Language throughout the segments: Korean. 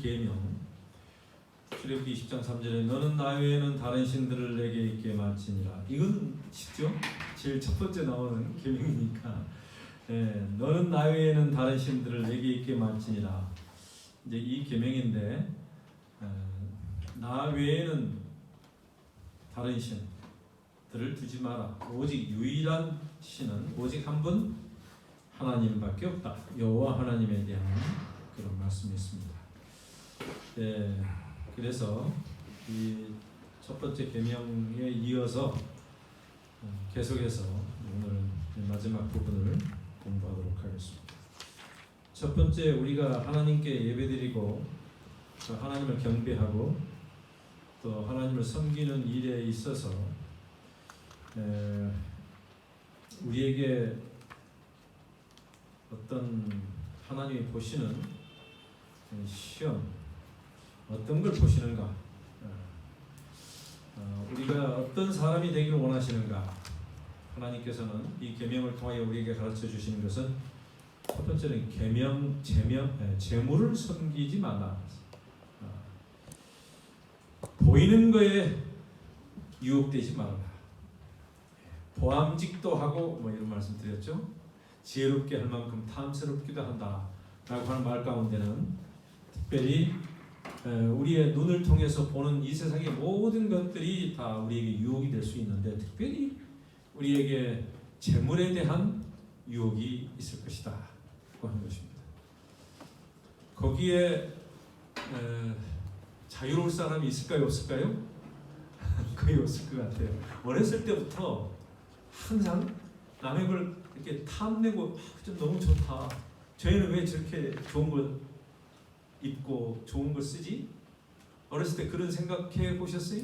계명. 출애굽기 20장 3절에 너는 나 외에는 다른 신들을 내게 있게 말지니라. 이건 쉽죠? 제일 첫 번째 나오는 계명이니까. 너는 나 외에는 다른 신들을 내게 있게 말지니라. 이제 이 계명인데 나 외에는 다른 신들을 두지 마라. 오직 유일한 신은 오직 한 분 하나님밖에 없다. 여호와 하나님에 대한 그런 말씀이었습니다. 그래서 이 첫 번째 계명에 이어서 계속해서 오늘 마지막 부분을 공부하도록 하겠습니다. 첫 번째, 우리가 하나님께 예배드리고 또 하나님을 경배하고 또 하나님을 섬기는 일에 있어서 우리에게 어떤 하나님이 보시는 시험, 어떤 걸 보시는가, 우리가 어떤 사람이 되기를 원하시는가. 하나님께서는 이 계명을 통하여 우리에게 가르쳐 주시는 것은 첫 번째는 재물을 섬기지 마라. 보이는 거에 유혹되지 말아라. 보암직도 하고 이런 말씀 드렸죠. 지혜롭게 할 만큼 탐스럽기도 한다 라고 하는 말 가운데는 특별히 우리의 눈을 통해서 보는 이 세상의 모든 것들이 다 우리에게 유혹이 될 수 있는데 특별히 우리에게 재물에 대한 유혹이 있을 것이다 라고 하는 것입니다. 거기에 자유로울 사람이 있을까요? 없을까요? 거의 없을 것 같아요. 어렸을 때부터 항상 남의 걸 이렇게 탐내고 좀 너무 좋다. 저희는 왜 저렇게 좋은 걸 입고 좋은 걸 쓰지? 어렸을 때 그런 생각해 보셨어요?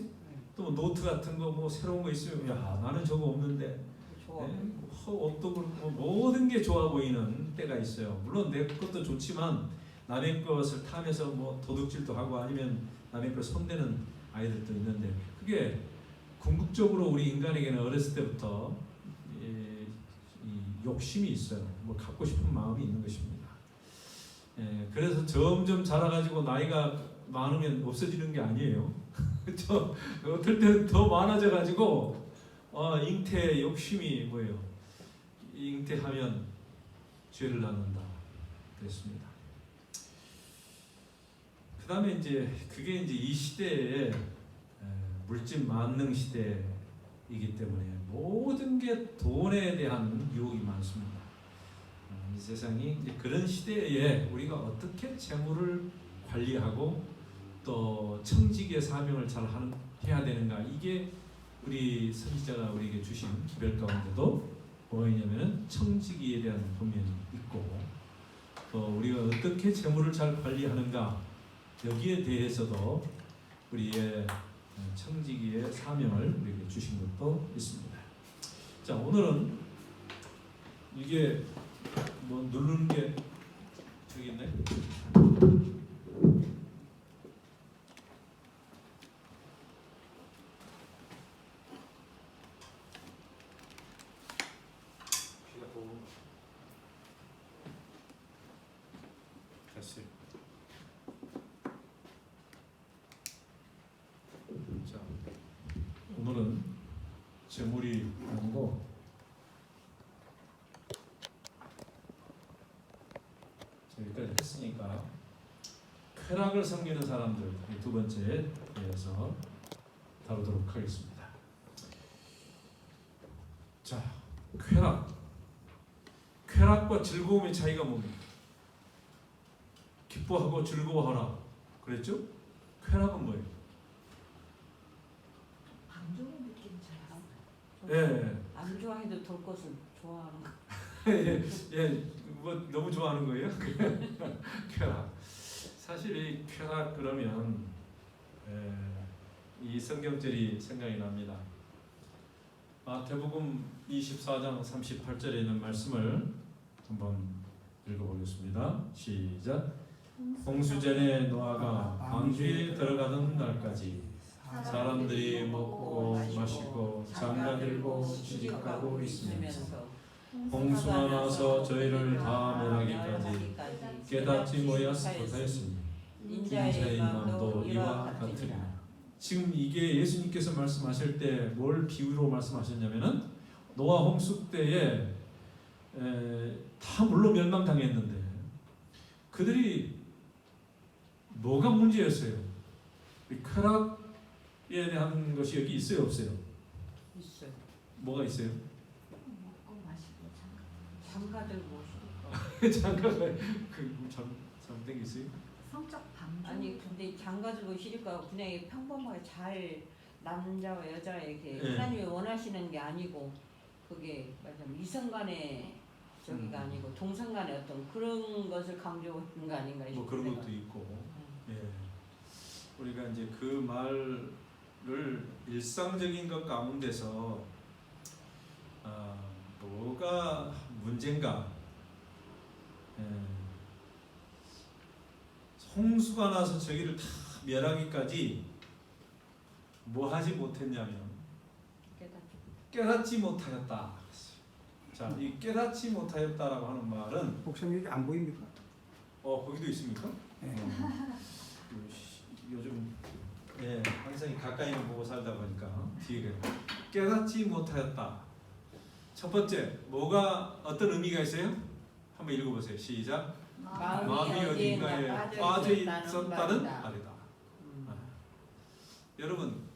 또 노트 같은 거 새로운 거 있으면 야 나는 저거 없는데 옷도 그렇고 모든 게 좋아 보이는 때가 있어요. 물론 내 것도 좋지만 남의 것을 탐해서 도둑질도 하고 아니면 남의 걸 손대는 아이들도 있는데 그게 궁극적으로 우리 인간에게는 어렸을 때부터 이 욕심이 있어요. 갖고 싶은 마음이 있는 것입니다. 그래서 점점 자라가지고 나이가 많으면 없어지는 게 아니에요. 저 어떨 때는 더 많아져가지고 잉태 욕심이 뭐예요? 잉태하면 죄를 낳는다 그랬습니다. 그 다음에 그게 이 시대에 물질 만능 시대이기 때문에 모든 게 돈에 대한 유혹이 많습니다. 이 세상이 그런 시대에 우리가 어떻게 재물을 관리하고 또 청지기의 사명을 잘 해야 되는가, 이게 우리 선지자가 우리에게 주신 기별 가운데도 뭐가 있냐면 청지기에 대한 분명히 있고 또 우리가 어떻게 재물을 잘 관리하는가, 여기에 대해서도 우리의 청지기의 사명을 우리에게 주신 것도 있습니다. 자, 오늘은 이게 누르는 게 저기 있네. 됐어요. 자, 오늘은 재물이 아니고 여기까지 했으니까 쾌락을 섬기는 사람들 두 번째에 대해서 다루도록 하겠습니다. 자, 쾌락과 즐거움의 차이가 뭡니까? 기뻐하고 즐거워하라 그랬죠? 쾌락은 뭐예요? 안 좋은 느낌처럼. 예. 안 좋아해도 될 것을 좋아하는 거. 너무 좋아하는 거예요? 쾌락. 사실 이 쾌락 그러면 이 성경절이 생각이 납니다. 마태복음 24장 38절에 있는 말씀을 한번 읽어보겠습니다. 시작. 홍수전에 노아가 방주에 들어가던 날까지 사람들이 먹고 마시고 장가들고 시집가고 있으면서 홍수가 나서 저희를 다 멸하기까지 깨닫지 못하였으니 인자의 마음도 이와 같으니라. 같으리라. 지금 이게 예수님께서 말씀하실 때 뭘 비유로 말씀하셨냐면은 노아 홍수 때에 다 물로 멸망당했는데 그들이 뭐가 문제였어요? 이 쾌락에 대한 것이 여기 있어요, 없어요? 있어요. 뭐가 있어요? 먹고 마시고 장가들 모시고. 장가가 잘못된 게 있어요? 성적 방조. 아니 근데 장가들고 싫을까 그냥 평범하게 잘 남자와 여자 이렇게 네. 하나님이 원하시는 게 아니고 그게 말하자면 이성간의 저기가 아니고 동성간의 어떤 그런 것을 강조하는 거 아닌가 뭐 그런 싶어요. 것도 있고, 예. 우리가 이제 그 말을 일상적인 것 가운데서 뭐가 문제인가? 예. 홍수가 나서 저기를 다 멸하기까지 뭐 하지 못했냐면 깨닫지 못하였다. 자, 이 깨닫지 못하였다라고 하는 말은 목사님 여기 안 보입니까? 거기도 있습니까? 네. 요즘 항상 가까이만 보고 살다 보니까 뒤에 깨닫지 못하였다. 첫 번째 뭐가 어떤 의미가 있어요? 한번 읽어보세요. 시작. 마음이 어딘가에 빠져 있었다는 말이다. 여러분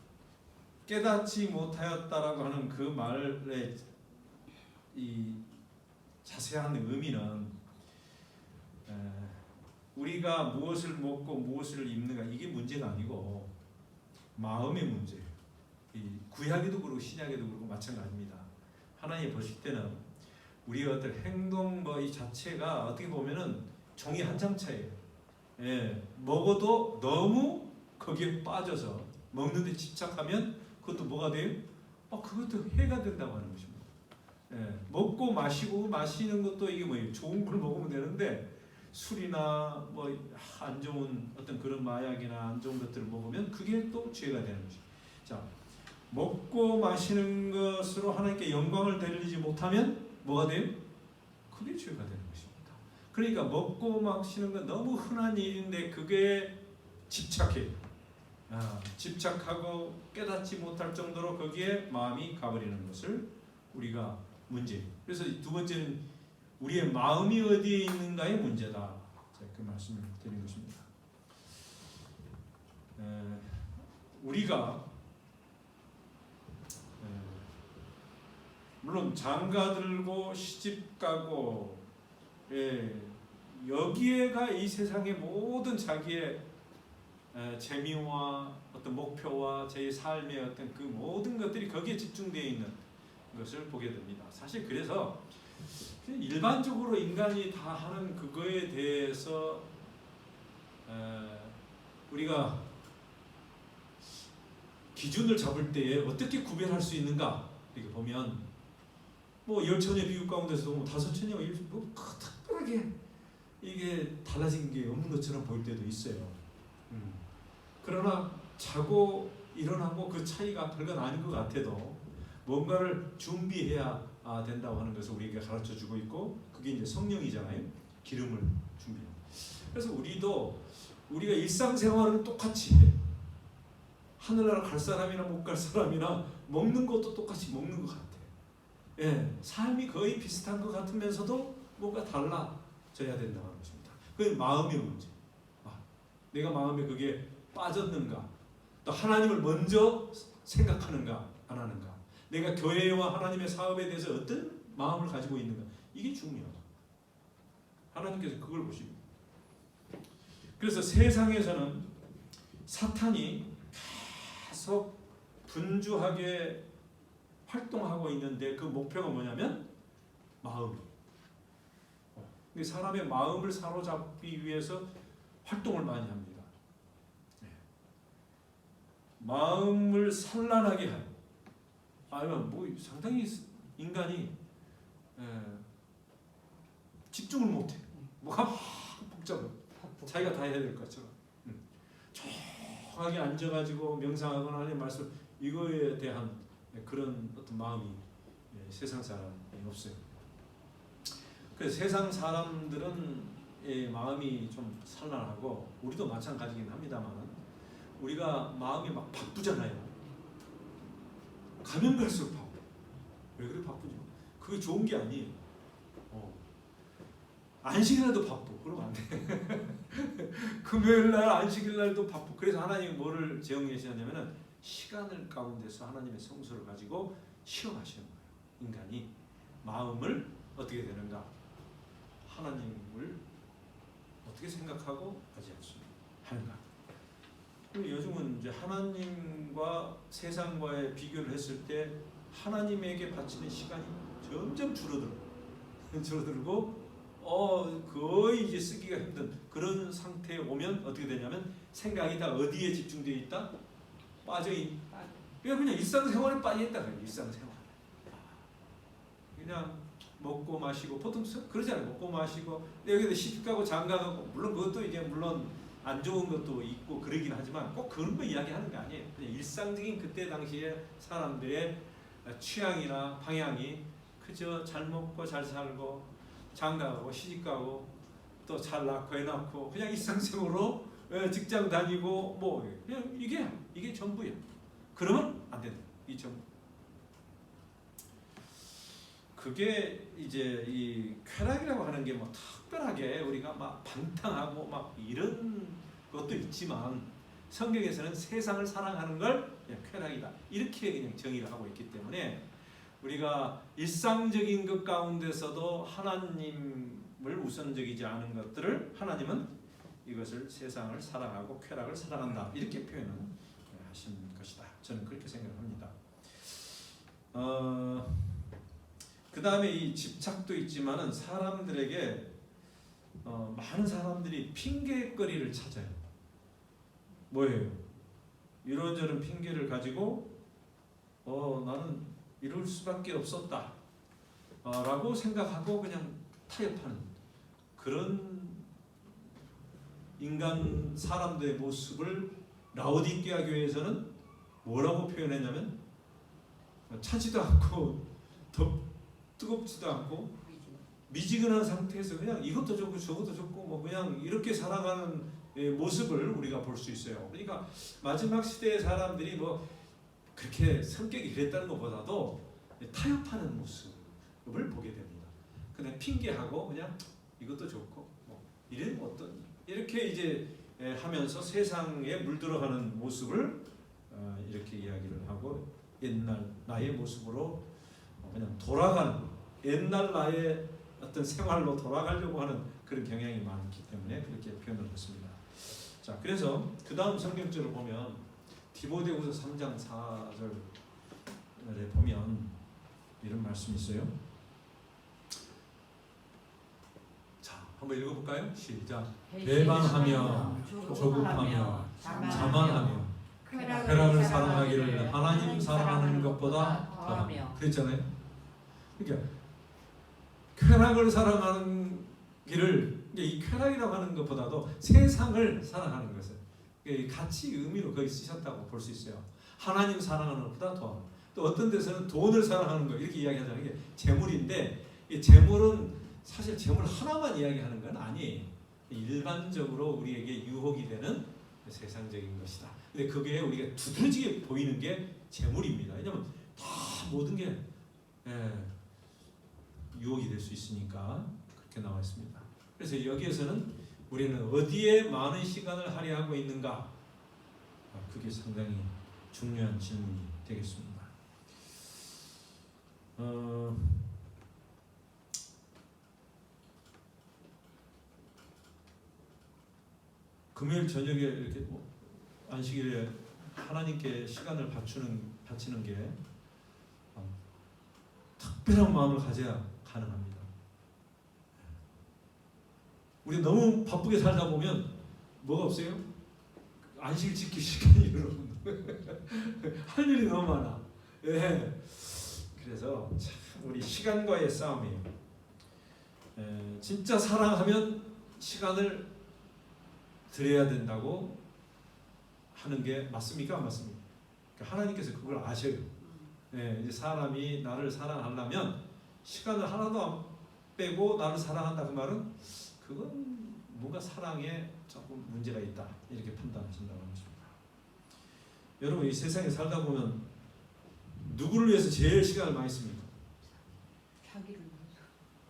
깨닫지 못하였다라고 하는 그 말의 이 자세한 의미는 우리가 무엇을 먹고 무엇을 입는가 이게 문제가 아니고 마음의 문제. 이 구약에도 그렇고 신약에도 그렇고 마찬가지입니다. 하나님 보실 때는 우리의 어떤 행동 이 자체가 어떻게 보면은 종이 한 장 차이에요. 먹어도 너무 거기에 빠져서 먹는 데 집착하면 그것도 뭐가 돼요? 그것도 해가 된다고 하는 것입니다. 먹고 마시고 마시는 것도 이게 뭐예요? 좋은 걸 먹으면 되는데 술이나 안 좋은 어떤 그런 마약이나 안 좋은 것들을 먹으면 그게 또 죄가 되는 것이죠. 자, 먹고 마시는 것으로 하나님께 영광을 돌리지 못하면 뭐가 돼요? 그게 죄가 되는 것입니다. 그러니까 먹고 마시는 건 너무 흔한 일인데 그게 집착해요. 집착하고 깨닫지 못할 정도로 거기에 마음이 가버리는 것을 우리가 문제. 그래서 두 번째는 우리의 마음이 어디에 있는가의 문제다. 제가 그 말씀을 드린 것입니다. 우리가 물론 장가들고 시집가고 여기에가 이 세상의 모든 자기의 재미와 어떤 목표와 제 삶의 어떤 그 모든 것들이 거기에 집중되어 있는 것을 보게 됩니다. 사실 그래서 일반적으로 인간이 다 하는 그거에 대해서 우리가 기준을 잡을 때에 어떻게 구별할 수 있는가 이렇게 보면 열처녀 비유 가운데서도 5처녀가 특별하게 이게 달라진 게 없는 것처럼 보일 때도 있어요. 그러나 자고 일어나고 그 차이가 별건 아닌 것 같아도 뭔가를 준비해야 된다고 하는 것을 우리에게 가르쳐주고 있고 그게 이제 성령이잖아요. 기름을 준비해요. 그래서 우리가 일상생활은 똑같이 해. 하늘나라 갈 사람이나 못 갈 사람이나 먹는 것도 똑같이 먹는 것 같아. 삶이 거의 비슷한 것 같으면서도 뭔가 달라져야 된다고 하는 것입니다. 그게 마음의 문제. 내가 마음에 그게 빠졌는가? 또 하나님을 먼저 생각하는가 안 하는가? 내가 교회와 하나님의 사업에 대해서 어떤 마음을 가지고 있는가? 이게 중요하다. 하나님께서 그걸 보십니다. 그래서 세상에서는 사탄이 계속 분주하게 활동하고 있는데 그 목표가 뭐냐면 마음이에요. 사람의 마음을 사로잡기 위해서 활동을 많이 합니다. 마음을 산란하게 한 아니면 상당히 인간이 집중을 못해. 뭐가 복잡해. 자기가 다 해야 될 것처럼 조용하게 앉아가지고 명상하거나 하나님 말씀 이거에 대한 그런 어떤 마음이 세상 사람이 없어요. 그래서 세상 사람들은 마음이 좀 산란하고 우리도 마찬가지긴 합니다만 우리가 마음이 막 바쁘잖아요. 가면 갈수록 바빠. 왜 그래 바쁘지? 그게 좋은 게 아니에요. 안식일날도 바쁘. 그러면 안 돼. 금요일날 안식일날도 바쁘. 그래서 하나님이 뭐를 제공하시냐면은 시간을 가운데서 하나님의 성소를 가지고 시험하시는 거예요. 인간이 마음을 어떻게 되는가, 하나님을 어떻게 생각하고 하는가. 요즘은 이제 하나님과 세상과의 비교를 했을 때 하나님에게 바치는 시간이 점점 줄어들고 거의 이제 쓰기가 힘든 그런 상태에 오면 어떻게 되냐면 생각이 다 어디에 집중되어 있다? 빠져있. 그냥 일상생활에 빠져있다. 일상생활. 그냥 먹고 마시고 보통 그러잖아요. 먹고 마시고 여기다 시집가고 장가가고 물론 그것도 이제 물론 안 좋은 것도 있고 그러긴 하지만 꼭 그런 거 이야기하는 게 아니에요. 그냥 일상적인 그때 당시에 사람들의 취향이나 방향이 그저 잘 먹고 잘 살고 장가가고 시집가고 또 잘 낳고 애 낳고 그냥 일상생활로 직장 다니고 뭐 그냥 이게 전부야. 그러면 안 된다. 이 전부. 그게 이제 이 쾌락이라고 하는 게 뭐 특별하게 우리가 막 방탕하고 막 이런 것도 있지만 성경에서는 세상을 사랑하는 걸 쾌락이다. 이렇게 그냥 정의를 하고 있기 때문에 우리가 일상적인 것 가운데서도 하나님을 우선적이지 않은 것들을 하나님은 이것을 세상을 사랑하고 쾌락을 사랑한다. 이렇게 표현을 하신 것이다. 저는 그렇게 생각합니다. 그 다음에 이 집착도 있지만은 사람들에게 많은 사람들이 핑계거리를 찾아요. 뭐예요? 이런저런 핑계를 가지고 나는 이럴 수밖에 없었다 라고 생각하고 그냥 타협하는 그런 인간 사람들의 모습을 라오디게아 교회에서는 뭐라고 표현했냐면 차지도 않고 뜨겁지도 않고 미지근한 상태에서 그냥 이것도 좋고 저것도 좋고 뭐 그냥 이렇게 살아가는 모습을 우리가 볼 수 있어요. 그러니까 마지막 시대의 사람들이 뭐 그렇게 성격이 이랬다는 것보다도 타협하는 모습을 보게 됩니다. 그냥 핑계하고 그냥 이것도 좋고 뭐 이런 어떤 이렇게 이제 하면서 세상에 물들어가는 모습을 이렇게 이야기를 하고 옛날 나의 모습으로 그냥 돌아가는 옛날 나의 어떤 생활로 돌아가려고 하는 그런 경향이 많기 때문에 그렇게 표현을 했습니다. 자, 그래서 그 다음 성경절을 보면 디모데후서 3장 4절에 보면 이런 말씀이 있어요. 자, 한번 읽어볼까요? 시작. 배반하며 조급하며 자만하며 쾌락을 사랑하기를 하나님 사랑하는 것보다 더하며. 그랬잖아요. 그러니까 쾌락을 사랑하는 길을 이 쾌락이라고 하는 것보다도 세상을 사랑하는 것을 같이 의미로 거기 쓰셨다고 볼 수 있어요. 하나님 사랑하는 것보다 더. 또 어떤 데서는 돈을 사랑하는 거 이렇게 이야기하자는 게 재물인데 이 재물은 사실 재물 하나만 이야기하는 건 아니에요. 일반적으로 우리에게 유혹이 되는 세상적인 것이다. 근데 그게 우리가 두드러지게 보이는 게 재물입니다. 왜냐하면 다 모든 게 유혹이 될 수 있으니까 그렇게 나와 있습니다. 그래서 여기에서는 우리는 어디에 많은 시간을 할애하고 있는가? 그게 상당히 중요한 질문이 되겠습니다. 금요일 저녁에 이렇게 안식일에 하나님께 시간을 바치는 게 특별한 마음을 가져야 가능합니다. 우리 너무 바쁘게 살다 보면 뭐가 없어요? 안식일 지킬 시간이 할 일이 너무 많아. 예. 그래서 참 우리 시간과의 싸움이에요. 진짜 사랑하면 시간을 드려야 된다고 하는 게 맞습니까? 안 맞습니까? 그러니까 하나님께서 그걸 아셔요. 이제 사람이 나를 사랑하려면 시간을 하나도 안 빼고 나를 사랑한다 그 말은 그건 뭔가 사랑에 조금 문제가 있다 이렇게 판단하신다고 합니다. 여러분 이 세상에 살다 보면 누구를 위해서 제일 시간을 많이 씁니까? 자기를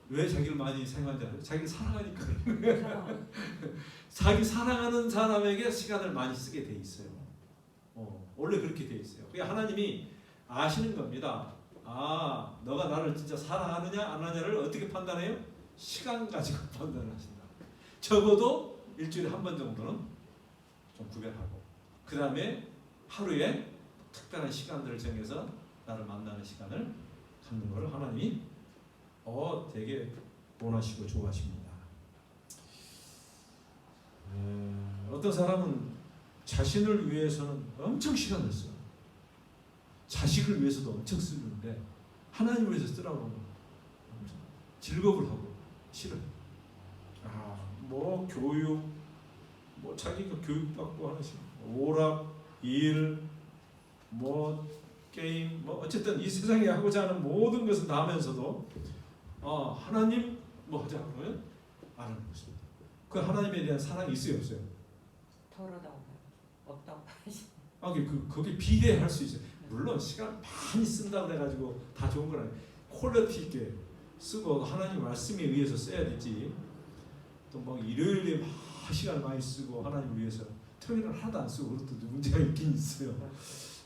왜 자기를 많이 생각하는지 알아요? 자기를 사랑하니까. 사랑. 자기 사랑하는 사람에게 시간을 많이 쓰게 돼 있어요. 원래 그렇게 돼 있어요. 그게 하나님이 아시는 겁니다. 아, 너가 나를 진짜 사랑하느냐 안 하느냐를 어떻게 판단해요? 시간 가지고 판단을 하신다. 적어도 일주일에 한 번 정도는 좀 구별하고, 그 다음에 하루에 특별한 시간들을 정해서 나를 만나는 시간을 갖는 것을 하나님이 되게 원하시고 좋아하십니다. 어떤 사람은 자신을 위해서는 엄청 시간을 써요. 자식을 위해서도 엄청 쓰는데 하나님을 위해서 쓰라고 하면 즐겁을 하고 싫어요. 뭐 교육, 뭐 자기가 교육받고 하는 시간, 오락, 일, 뭐 게임, 뭐 어쨌든 이 세상에 하고자 하는 모든 것을 다 하면서도 하나님 뭐 하자 그러면 안 하는 것입니다. 그 하나님에 대한 사랑이 있어요, 없어요? 덜하다고 없다고 하시. 거기 비례할 수 있어요. 물론 시간 많이 쓴다고 해가지고 다 좋은 건 아니에요. 퀄리티 있게 쓰고 하나님 말씀에 의해서 써야 되지. 또 막 일요일에 막 시간 많이 쓰고 하나님을 위해서 토요일은 하나도 안 쓰고 그것도 문제가 있긴 있어요.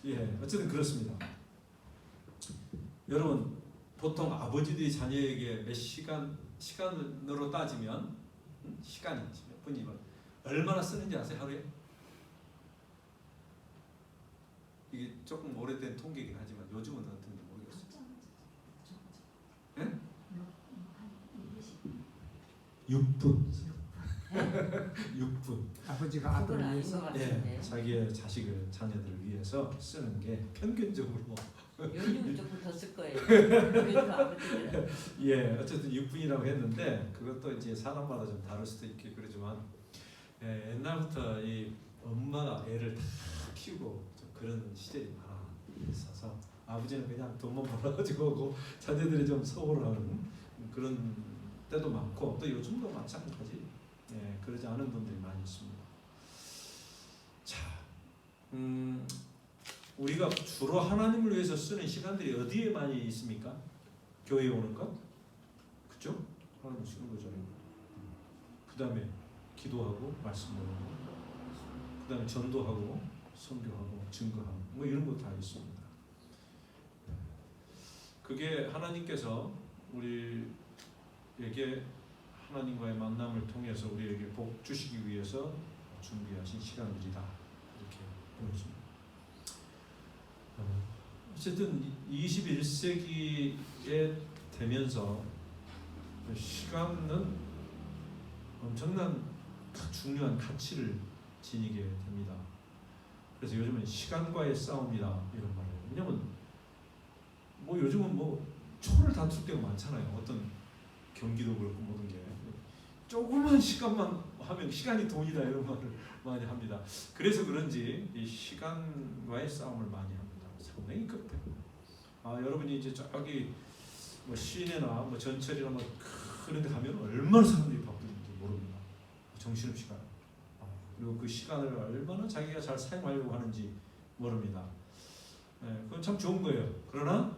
예, 어쨌든 그렇습니다. 여러분 보통 아버지들이 자녀에게 몇 시간으로 따지면 시간이 몇 분이면 얼마나 쓰는지 아세요? 하루에? 이게 조금 오래된 통계이긴 하지만 요즘은 어떤지 모르겠어요. 네? 6분. 6분. 아버지가 아들을 아닌 위해서 것 같은데. 예, 자기의 자녀들을 위해서 쓰는 게 평균적으로 요즘은 조금 더 쓸 거예요. 요즘 아버지들은. 예, 어쨌든 6분이라고 했는데 그것도 이제 사람마다 좀 다를 수도 있게 그러지만 옛날부터 이 엄마가 애를 다 키우고 좀 그런 시절이 많아 있어서 아버지는 그냥 돈만 벌어가지고 오고 자녀들이 좀 서울하는 그런 때도 많고 또 요즘도 마찬가지. 예, 그러지 않은 분들이 많이 있습니다. 자, 우리가 주로 하나님을 위해서 쓰는 시간들이 어디에 많이 있습니까? 교회에 오는 것, 그죠? 하나님 쓰는 거잖아요. 그 다음에 기도하고 말씀 보고, 그 다음에 전도하고 선교하고 증거하고 뭐 이런 거 다 있습니다. 그게 하나님께서 우리에게 하나님과의 만남을 통해서 우리에게 복 주시기 위해서 준비하신 시간들이다 이렇게 보여집니다. 어쨌든 21세기에 되면서 시간은 엄청난 중요한 가치를 지니게 됩니다. 그래서 요즘은 시간과의 싸움이다 이런 말이에요. 왜냐면 뭐 요즘은 뭐 초를 다툴 때가 많잖아요. 어떤 경기도 그렇고 모든 게 조그만 시간만 하면 시간이 돈이다 이런 말을 많이 합니다. 그래서 그런지 이 시간과의 싸움을 많이 합니다. 상당히 급해요. 여러분이 이제 저기 뭐 시내나 뭐 전철이나 뭐 그런 데 가면 얼마나 사람들이 바쁜지 모릅니다. 정신없이 가요. 그리고 그 시간을 얼마나 자기가 잘 사용하려고 하는지 모릅니다. 그건 참 좋은 거예요. 그러나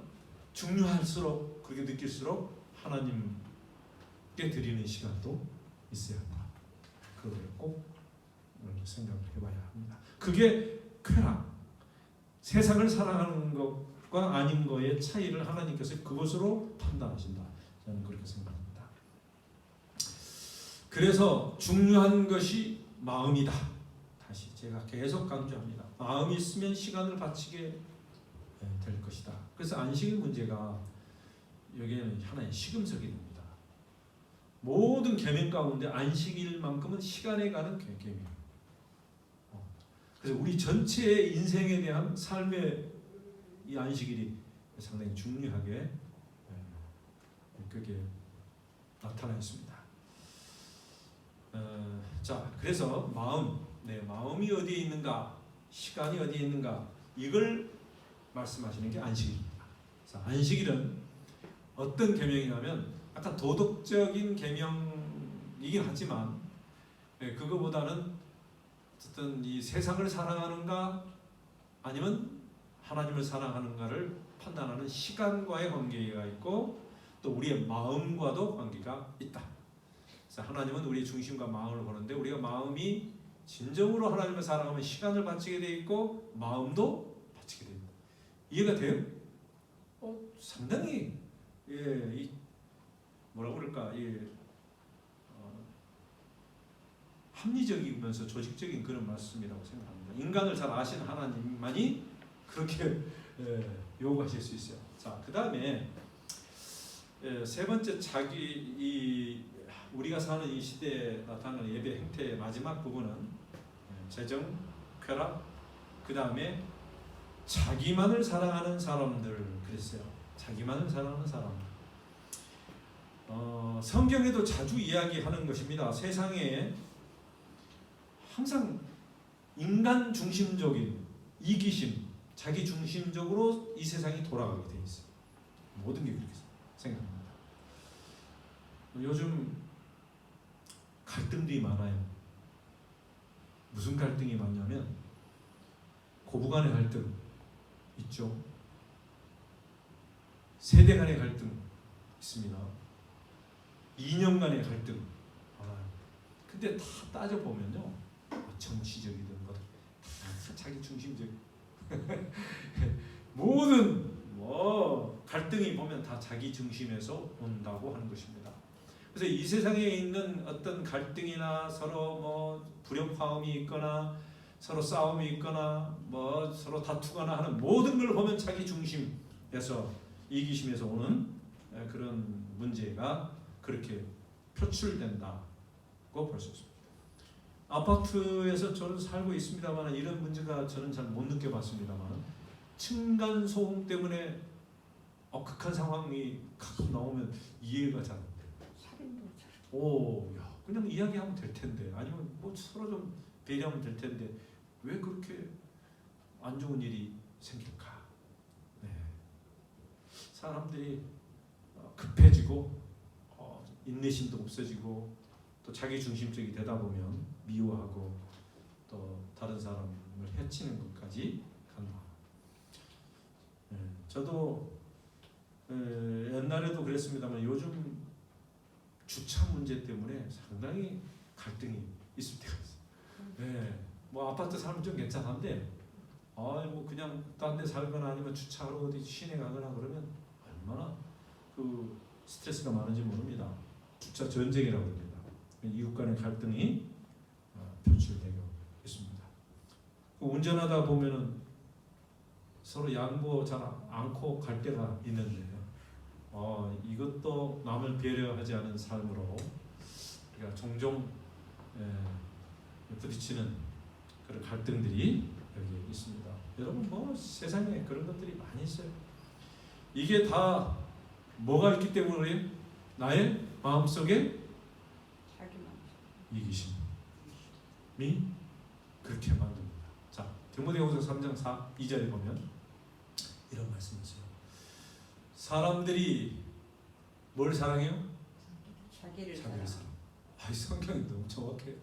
중요할수록 그렇게 느낄수록 하나님께 드리는 시간도 있어야 한다. 그걸 꼭 생각을 해봐야 합니다. 그게 쾌락, 세상을 사랑하는 것과 아닌 것의 차이를 하나님께서 그것으로 판단하신다. 저는 그렇게 생각합니다. 그래서 중요한 것이 마음이다. 다시 제가 계속 강조합니다. 마음이 있으면 시간을 바치게 될 것이다. 그래서 안식일 문제가 여기에는 하나의 시금석이 됩니다. 모든 계명 가운데 안식일만큼은 시간에 가는 계명. 그래서 우리 전체의 인생에 대한 삶의 이 안식일이 상당히 중요하게 그게 나타나 있습니다. 자, 그래서 마음이 어디에 있는가, 시간이 어디에 있는가 이걸 말씀하시는 게 안식일입니다. 그래서 안식일은 어떤 계명이냐면 약간 도덕적인 계명이긴 하지만 그거보다는 어쨌든 이 세상을 사랑하는가 아니면 하나님을 사랑하는가를 판단하는 시간과의 관계가 있고 또 우리의 마음과도 관계가 있다. 그래서 하나님은 우리의 중심과 마음을 보는데 우리가 마음이 진정으로 하나님을 사랑하면 시간을 바치게 돼 있고 마음도 바치게 됩니다. 이해가 돼요? 상당히 뭐라고 그럴까 합리적이면서 조직적인 그런 말씀이라고 생각합니다. 인간을 잘 아시는 하나님만이 그렇게 요구하실 수 있어요. 자, 그 다음에 세 번째 우리가 사는 이 시대에 나타나는 예배 행태의 마지막 부분은 재정, 쾌락, 그 다음에 자기만을 사랑하는 사람들 그랬어요. 자기만을 사랑하는 사람. 성경에도 자주 이야기하는 것입니다. 세상에 항상 인간 중심적인 이기심, 자기 중심적으로 이 세상이 돌아가게 돼 있어요. 모든 게 그렇게 생각합니다. 요즘 갈등들이 많아요. 무슨 갈등이 많냐면 고부간의 갈등 있죠. 세대 간의 갈등 있습니다. 이념 간의 갈등 많아요. 근데 다 따져보면요. 정치적이든 뭐 다 자기 중심적 모든 갈등이 보면 다 자기 중심에서 온다고 하는 것입니다. 그래서 이 세상에 있는 어떤 갈등이나 서로 불협화음이 있거나 서로 싸움이 있거나 서로 다투거나 하는 모든 걸 보면 자기 중심에서 이기심에서 오는 그런 문제가 그렇게 표출된다고 볼 수 있습니다. 아파트에서 저는 살고 있습니다만 이런 문제가 저는 잘 못 느껴봤습니다만 층간 소음 때문에 극한 상황이 가끔 나오면 이해가 잘 안 돼요. 그냥 이야기하면 될 텐데 아니면 서로 좀 배려하면 될 텐데 왜 그렇게 안 좋은 일이 생길까? 사람들이 급해지고 인내심도 없어지고 또 자기 중심적이 되다 보면 미워하고 또 다른 사람을 해치는 것까지 간다. 저도 옛날에도 그랬습니다만 요즘 주차 문제 때문에 상당히 갈등이 있을 때가 있어요. 아파트 살면 좀 괜찮은데 그냥 딴 데 살거나 아니면 주차하러 어디 시내 가거나 그러면 얼마나 그 스트레스가 많은지 모릅니다. 주차 전쟁이라고 합니다. 이웃 간의 갈등이 표출되고 있습니다. 운전하다 보면은 서로 양보 잘 않고 갈 때가 있는데요. 이것도 남을 배려하지 않은 삶으로 우리가 종종 부딪히는 그런 갈등들이 여기 있습니다. 여러분 세상에 그런 것들이 많이 있어요. 이게 다 뭐가 있기 때문에 나의 마음속에 이기심이 그렇게 만듭니다. 자, 디모데후서 3장 2절에 보면 이런 말씀이세요. 사람들이 뭘 사랑해요? 자기를 사랑. 성경이 너무 정확해요.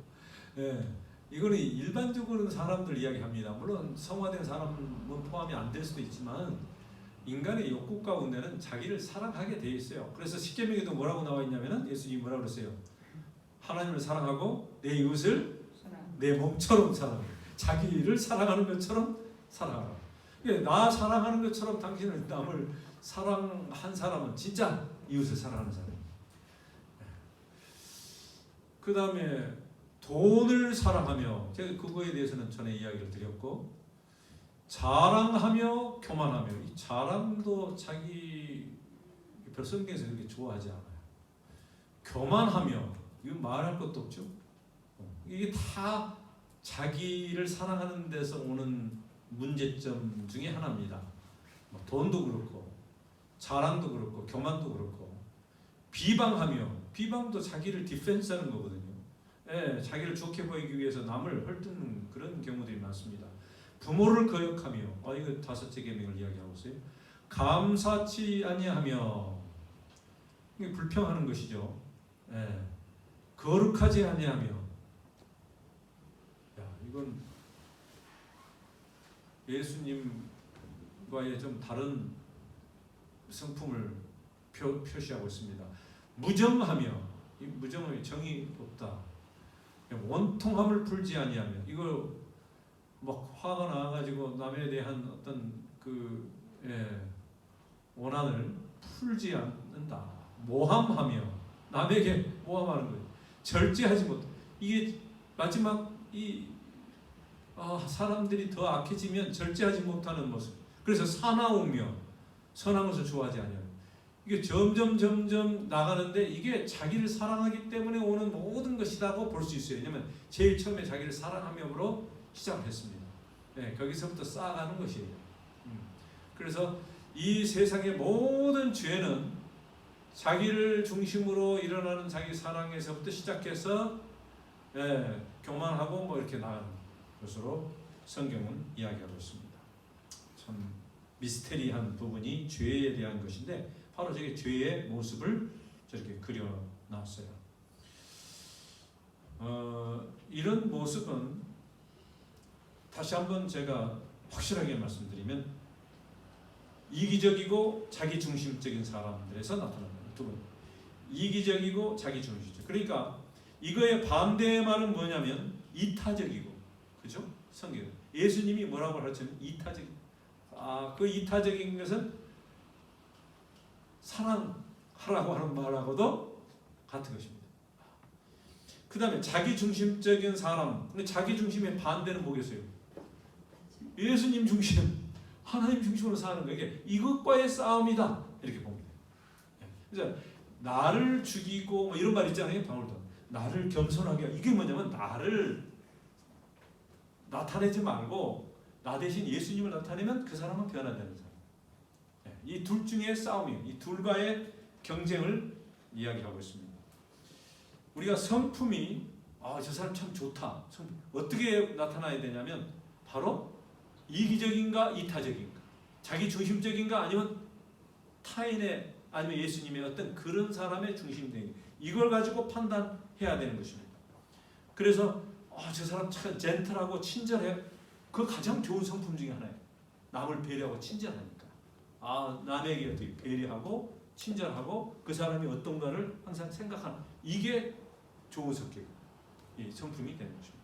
이거는 일반적으로는 사람들 이야기합니다. 물론 성화된 사람은 포함이 안 될 수도 있지만 인간의 욕구 가운데는 자기를 사랑하게 되어 있어요. 그래서 십계명에도 뭐라고 나와 있냐면은 예수님이 뭐라고 그랬어요? 하나님을 사랑하고 내 이웃을 내 몸처럼 사랑해. 자기를 사랑하는 것처럼 사랑하라. 나 사랑하는 것처럼 당신은 남을 사랑한 사람은 진짜 이웃을 사랑하는 사람이에요. 그 다음에 돈을 사랑하며, 제가 그거에 대해서는 전에 이야기를 드렸고, 자랑하며 교만하며. 이 자랑도 자기 성경에서 그렇게 좋아하지 않아요. 교만하며, 이건 말할 것도 없죠. 이게 다 자기를 사랑하는 데서 오는 문제점 중에 하나입니다. 돈도 그렇고 자랑도 그렇고 교만도 그렇고, 비방하며, 비방도 자기를 디펜스하는 거거든요. 자기를 좋게 보이기 위해서 남을 헐뜯는 그런 경우들이 많습니다. 부모를 거역하며, 이거 다섯째 계명을 이야기하고 있어요. 감사치 아니하며, 이게 불평하는 것이죠. 거룩하지 아니하며, 이건 예수님과의 좀 다른 성품을 표시하고 있습니다. 무정하며, 이 무정함이 정이 없다. 원통함을 풀지 아니하며, 이걸 막 화가 나가지고 남에 대한 어떤 그 원한을 풀지 않는다. 모함하며, 남에게 모함하는 거예요. 절제하지 못. 이게 마지막 사람들이 더 악해지면 절제하지 못하는 모습. 그래서 사나우며 선한 것을 좋아하지 아니하며. 이게 점점 나가는데 이게 자기를 사랑하기 때문에 오는 모든 것이라고 볼 수 있어요. 왜냐하면 제일 처음에 자기를 사랑하며로 시작했습니다. 네, 거기서부터 쌓아가는 것이에요. 그래서 이 세상의 모든 죄는 자기를 중심으로 일어나는 자기 사랑에서부터 시작해서 교만하고 뭐 이렇게 나가는 것으로 성경은 이야기하고 있습니다. 참 미스테리한 부분이 죄에 대한 것인데 바로 저게 죄의 모습을 저렇게 그려놨어요. 이런 모습은 다시 한번 제가 확실하게 말씀드리면 이기적이고 자기중심적인 사람들에서 나타납니다. 두 번. 이기적이고 자기중심적. 그러니까 이거의 반대의 말은 뭐냐면 이타적이고, 그죠? 성경. 예수님이 뭐라고 하셨냐면 이타적. 그 이타적인 것은 사랑하라고 하는 말하고도 같은 것입니다. 그 다음에 자기중심적인 사람. 근데 자기중심의 반대는 뭐겠어요? 예수님 중심, 하나님 중심으로 사는 거예요. 이것과의 싸움이다. 이렇게 봅니다. 그래서 나를 죽이고 뭐 이런 말 있잖아요. 바울도. 나를 겸손하게. 이게 뭐냐면 나를 나타내지 말고 나 대신 예수님을 나타내면 그 사람은 변화되는 사람. 이 둘 중의 싸움이에요. 이 둘과의 경쟁을 이야기하고 있습니다. 우리가 성품이 저 사람 참 좋다. 어떻게 나타나야 되냐면 바로 이기적인가 이타적인가, 자기 중심적인가 아니면 타인의 아니면 예수님의 어떤 그런 사람의 중심적인 이걸 가지고 판단해야 되는 것입니다. 그래서 저 사람 참 젠틀하고 친절해. 그 가장 좋은 성품 중에 하나예요. 남을 배려하고 친절하니까. 남에게 어떻게 배려하고 친절하고 그 사람이 어떤가를 항상 생각하는 이게 좋은 성격, 성품이 되는 것입니다.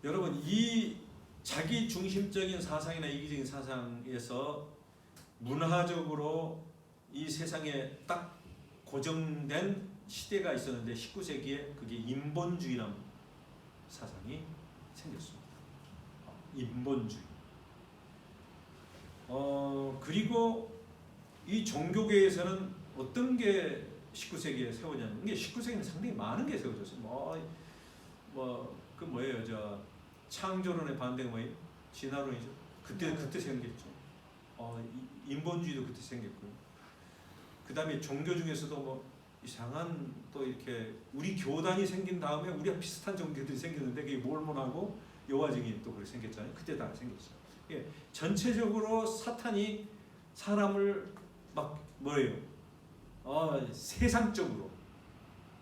여러분 이 자기 중심적인 사상이나 이기적인 사상에서 문화적으로 이 세상에 딱 고정된 시대가 있었는데 19세기에 그게 인본주의라는 사상이 생겼습니다. 인본주의. 그리고 이 종교계에서는 어떤 게 19세기에 세워졌냐면 이게 19세기는 상당히 많은 게 세워졌어요. 그 뭐예요? 창조론의 반대가 뭐예요? 진화론이죠. 그때 생겼죠. 인본주의도 그때 생겼고요. 그 다음에 종교 중에서도 뭐 이상한 또 이렇게 우리 교단이 생긴 다음에 우리가 비슷한 종교들이 생겼는데 그게 몰몬하고 여호와증이 또 그렇게 생겼잖아요. 그때 다 생겼어요. 전체적으로 사탄이 사람을 막 뭐예요? 세상적으로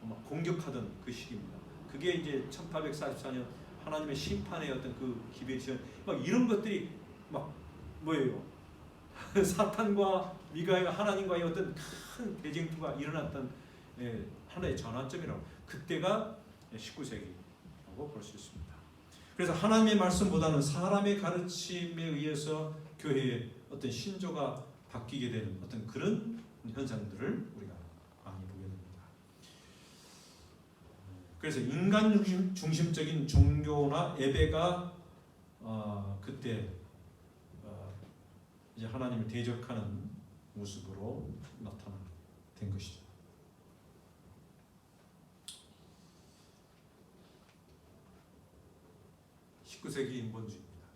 막 공격하던 그 시기입니다. 그게 이제 1844년 하나님의 심판의 어떤 그 기배시험 막 이런 것들이 막 뭐예요? 사탄과 미가엘 하나님과의 어떤 큰 대쟁투가 일어났던 하나의 전환점이라고. 그때가 19세기라고 볼 수 있습니다. 그래서 하나님의 말씀보다는 사람의 가르침에 의해서 교회의 어떤 신조가 바뀌게 되는 어떤 그런 현상들을 우리가 많이 보게 됩니다. 그래서 인간 중심적인 종교나 예배가 그때 이제 하나님을 대적하는 모습으로 나타난 것이죠. (19세기) 인본주의입니다.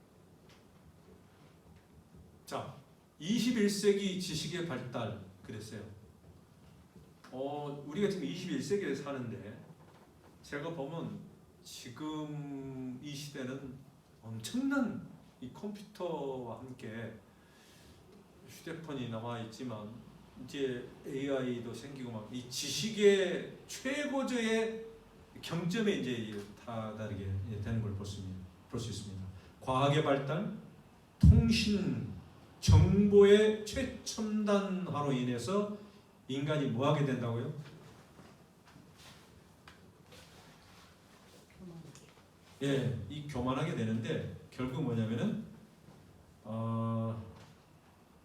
자, 21세기 지식의 발달 그랬어요. 우리가 지금 21세기에 사는데 제가 보면 지금 이 시대는 엄청난 이 컴퓨터와 함께 휴대폰이 나와 있지만 이제 AI도 생기고 막 이 지식의 최고조의 경점에 이제 다르게 되는 걸 볼 수 있습니다. 과학의 발달, 통신, 정보의 최첨단화로 인해서 인간이 뭐하게 된다고요? 예, 이 교만하게 되는데 결국 뭐냐면은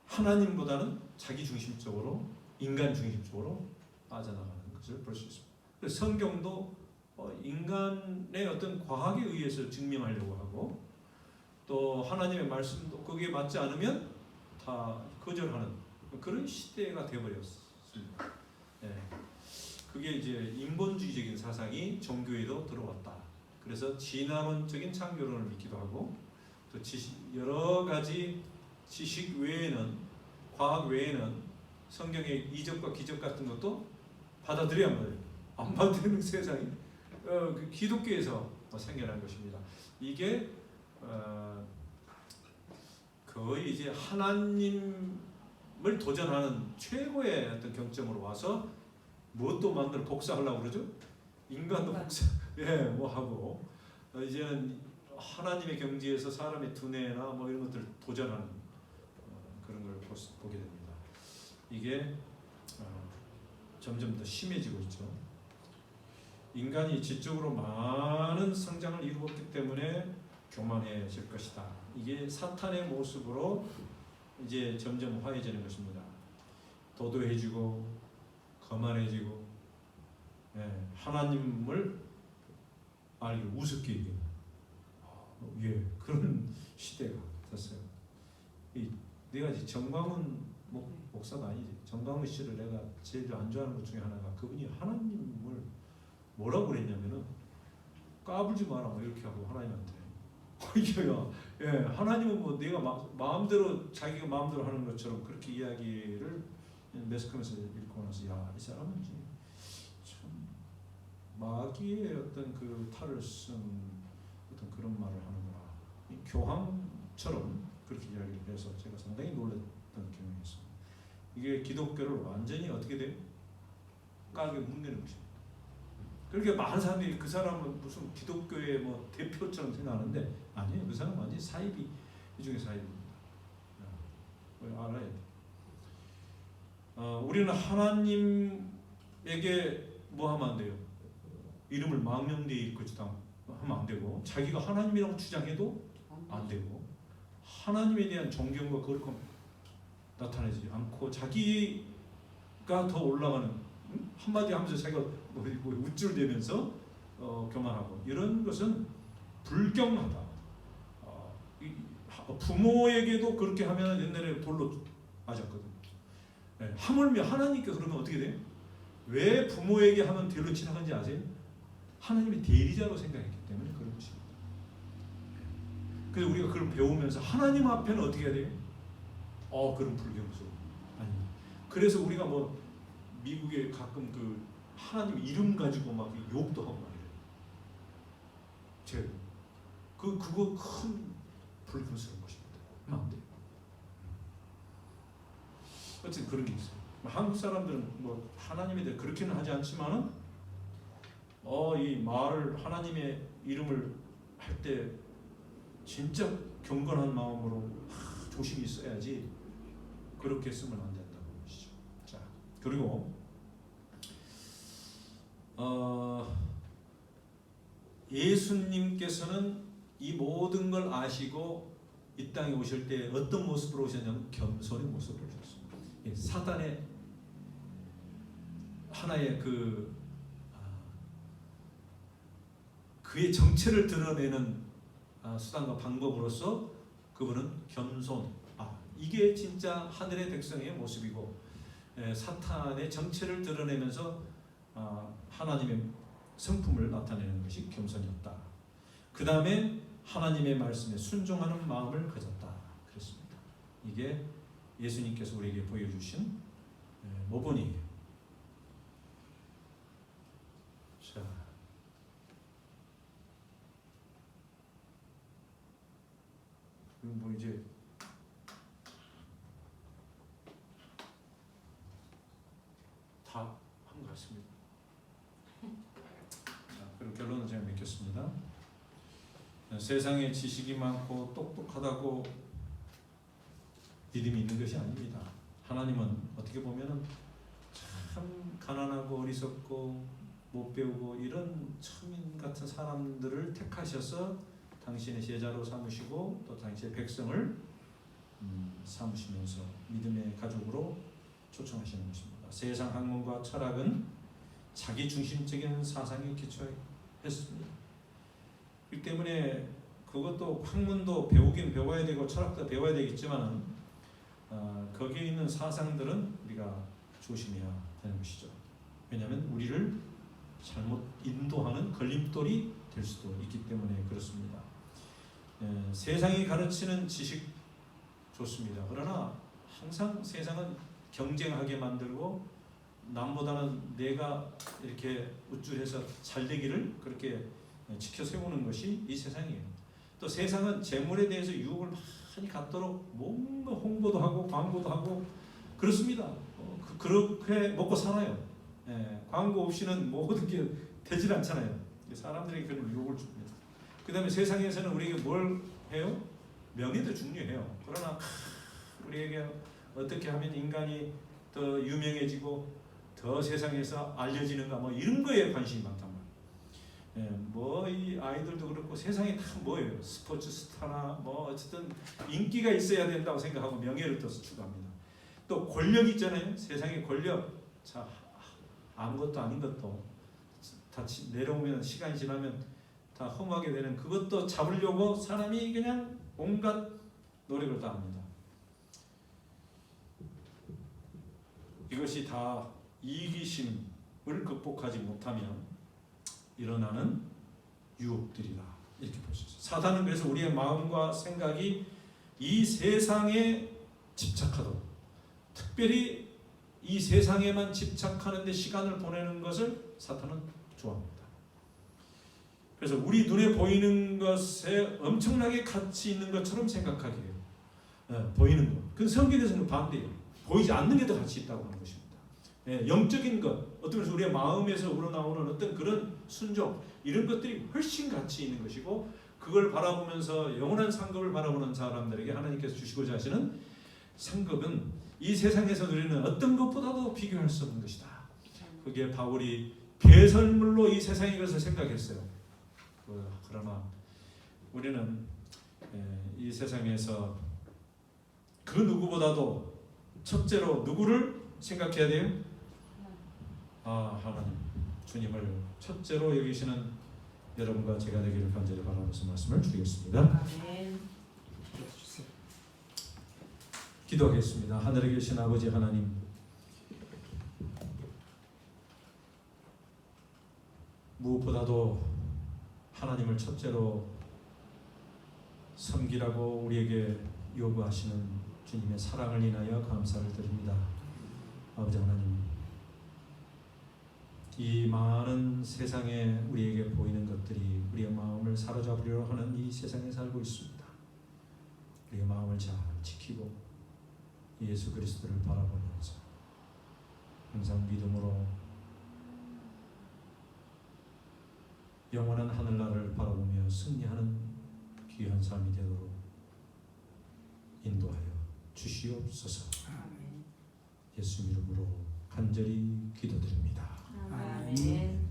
하나님보다는 자기 중심적으로 인간 중심적으로 빠져나가는 것을 볼 수 있습니다. 그래서 성경도 인간의 어떤 과학에 의해서 증명하려고 하고 또 하나님의 말씀도 거기에 맞지 않으면 다 거절하는 그런 시대가 되어버렸습니다. 예. 그게 이제 인본주의적인 사상이 종교에도 들어왔다. 그래서 진화론적인 창조론을 믿기도 하고 또 여러 가지 지식 외에는 과학 외에는 성경의 이적과 기적 같은 것도 받아들여야 말이에요. 안 받아들이는 세상이 그 기독교에서 생겨난 것입니다. 이게 거의 이제 하나님을 도전하는 최고의 어떤 경점으로 와서 무엇도 만들어 복사하려고 그러죠? 인간도 복사, 예, 뭐 하고 이제는 하나님의 경지에서 사람의 두뇌나 뭐 이런 것들 도전하는 그런 걸 보게 됩니다. 이게 점점 더 심해지고 있죠. 인간이 지적으로 많은 성장을 이루었기 때문에 교만해질 것이다. 이게 사탄의 모습으로 이제 점점 화해지는 것입니다. 도도해지고 거만해지고 하나님을 알기 우습게 얘기해요. 예, 그런 시대가 됐어요. 내가 정광훈 목사가 아니지. 정광훈 씨를 내가 제일 안 좋아하는 것 중에 하나가 그분이 하나님을 뭐라고 그랬냐면은 까불지 마라 뭐 이렇게 하고 하나님한테 이게야 예, 하나님은 뭐 내가 마음대로 자기가 마음대로 하는 것처럼 그렇게 이야기를 매스컴에서 읽고 나서 야, 이 사람은 참 마귀의 어떤 그 탈을 쓴 어떤 그런 말을 하는구나. 교황처럼 그렇게 이야기를 해서 제가 상당히 놀랐던 경험이 있습니다. 이게 기독교를 완전히 어떻게 돼요? 까게 묵내는 것입니다. 그렇게 많은 사람들이 그 사람은 무슨 기독교의 뭐 대표처럼 생각하는데 아니에요. 그 사람은 완전히 사이비 이 중에 사이비입니다. 알아야 돼. 우리는 하나님에게 뭐 하면 안 돼요? 이름을 망명되어 있고지도 하면 안 되고 자기가 하나님이라고 주장해도 안 되고 하나님에 대한 존경과 거룩함 나타내지 않고 자기가 더 올라가는 한마디 하면서 자기가 뭐 우쭐대면서 교만하고 이런 것은 불경하다. 부모에게도 그렇게 하면 옛날에 돌로 맞았거든. 네, 하물며 하나님께 그러면 어떻게 돼요? 왜 부모에게 하면 대로 지나간지 아세요? 하나님의 대리자로 생각했기 때문에 그런 것입니다. 그래서 우리가 그걸 배우면서 하나님 앞에는 어떻게 해야 돼요? 그런 불경스러워. 아니. 그래서 우리가 뭐 미국에 가끔 그 하나님 이름 가지고 막 욕도 하고 말이에요. 그거 큰 불경스러운 것입니다. 하면 안 돼요. 어쨌든 그런 게 있어요. 한국 사람들은 뭐 하나님에 대해 그렇게는 하지 않지만은 이 말을 하나님의 이름을 할 때 진짜 경건한 마음으로 조심히 써야지 그렇게 쓰면 안 된다고 보시죠. 자, 그리고 예수님께서는 이 모든 걸 아시고 이 땅에 오실 때 어떤 모습으로 오셨냐면 겸손의 모습으로 오셨습니다. 사단의 하나의 그의 정체를 드러내는 수단과 방법으로서 그분은 겸손. 이게 진짜 하늘의 백성의 모습이고 사탄의 정체를 드러내면서 하나님의 성품을 나타내는 것이 겸손이었다. 그 다음에 하나님의 말씀에 순종하는 마음을 가졌다. 그랬습니다. 이게 예수님께서 우리에게 보여주신 모본이에요. 자, 뭐 이제 다 한 것 같습니다. 자, 그럼 결론은 제가 맺겠습니다. 세상에 지식이 많고 똑똑하다고 믿음이 있는 것이 아닙니다. 하나님은 어떻게 보면은 참 가난하고 어리석고 못 배우고 이런 천민 같은 사람들을 택하셔서 당신의 제자로 삼으시고 또 당신의 백성을 삼으시면서 믿음의 가족으로 초청하시는 것입니다. 세상 학문과 철학은 자기 중심적인 사상에 기초했습니다. 그렇기 때문에 그것도 학문도 배우긴 배워야 되고 철학도 배워야 되겠지만 거기에 있는 사상들은 우리가 조심해야 되는 것이죠. 왜냐하면 우리를 잘못 인도하는 걸림돌이 될 수도 있기 때문에 그렇습니다. 세상이 가르치는 지식 좋습니다. 그러나 항상 세상은 경쟁하게 만들고 남보다는 내가 이렇게 우쭐해서 잘 되기를 그렇게 지켜 세우는 것이 이 세상이에요. 또 세상은 재물에 대해서 유혹을 많이 갖도록 뭔가 홍보도 하고 광고도 하고 그렇습니다. 그렇게 먹고 살아요. 광고 없이는 모든 게 되질 않잖아요. 사람들에게 그런 유혹을 줍니다. 그 다음에 세상에서는 우리에게 뭘 해요? 명예도 중요해요. 그러나 우리에게 어떻게 하면 인간이 더 유명해지고 더 세상에서 알려지는가 뭐 이런 거에 관심이 많단 말이에요. 뭐 이 아이들도 그렇고 세상에 다 뭐예요? 스포츠 스타나 뭐 어쨌든 인기가 있어야 된다고 생각하고 명예를 또 추구합니다. 또 권력 있잖아요. 세상의 권력. 자, 아무것도 아닌 것도 다 내려오면 시간이 지나면 다 허무하게 되는 그것도 잡으려고 사람이 그냥 온갖 노력을 다 합니다. 이것이 다 이기심을 극복하지 못하면 일어나는 유혹들이다. 이렇게 볼 수 있어요. 사단은 그래서 우리의 마음과 생각이 이 세상에 집착하도록 특별히 이 세상에만 집착하는 데 시간을 보내는 것을 사탄은 좋아합니다. 그래서 우리 눈에 보이는 것에 엄청나게 가치 있는 것처럼 생각하게 해요. 보이는 것. 그 성경에서는 반대예요. 보이지 않는 게 더 가치 있다고 하는 것입니다. 영적인 것, 어떤 면에서 우리의 마음에서 우러나오는 어떤 그런 순종 이런 것들이 훨씬 가치 있는 것이고 그걸 바라보면서 영원한 상급을 바라보는 사람들에게 하나님께서 주시고자 하시는 상급은 이 세상에서 누리는 어떤 것보다도 비교할 수 없는 것이다. 그게 바울이 배설물로 이 세상의 것을 생각했어요. 그러나 우리는 이 세상에서 그 누구보다도 첫째로 누구를 생각해야 돼요? 하나님, 주님을 첫째로 여기시는 여러분과 제가 되기를 간절히 바라면서 말씀을 드리겠습니다. 아멘. 기도하겠습니다. 하늘에 계신 아버지 하나님, 무엇보다도 하나님을 첫째로 섬기라고 우리에게 요구하시는 주님의 사랑을 인하여 감사를 드립니다. 아버지 하나님, 이 많은 세상에 우리에게 보이는 것들이 우리의 마음을 사로잡으려 하는 이 세상에 살고 있습니다. 우리의 마음을 잘 지키고 예수 그리스도를 바라보면서 항상 믿음으로 영원한 하늘나라를 바라보며 승리하는 귀한 삶이 되도록 인도하여 주시옵소서. 예수 이름으로 간절히 기도드립니다. 아멘.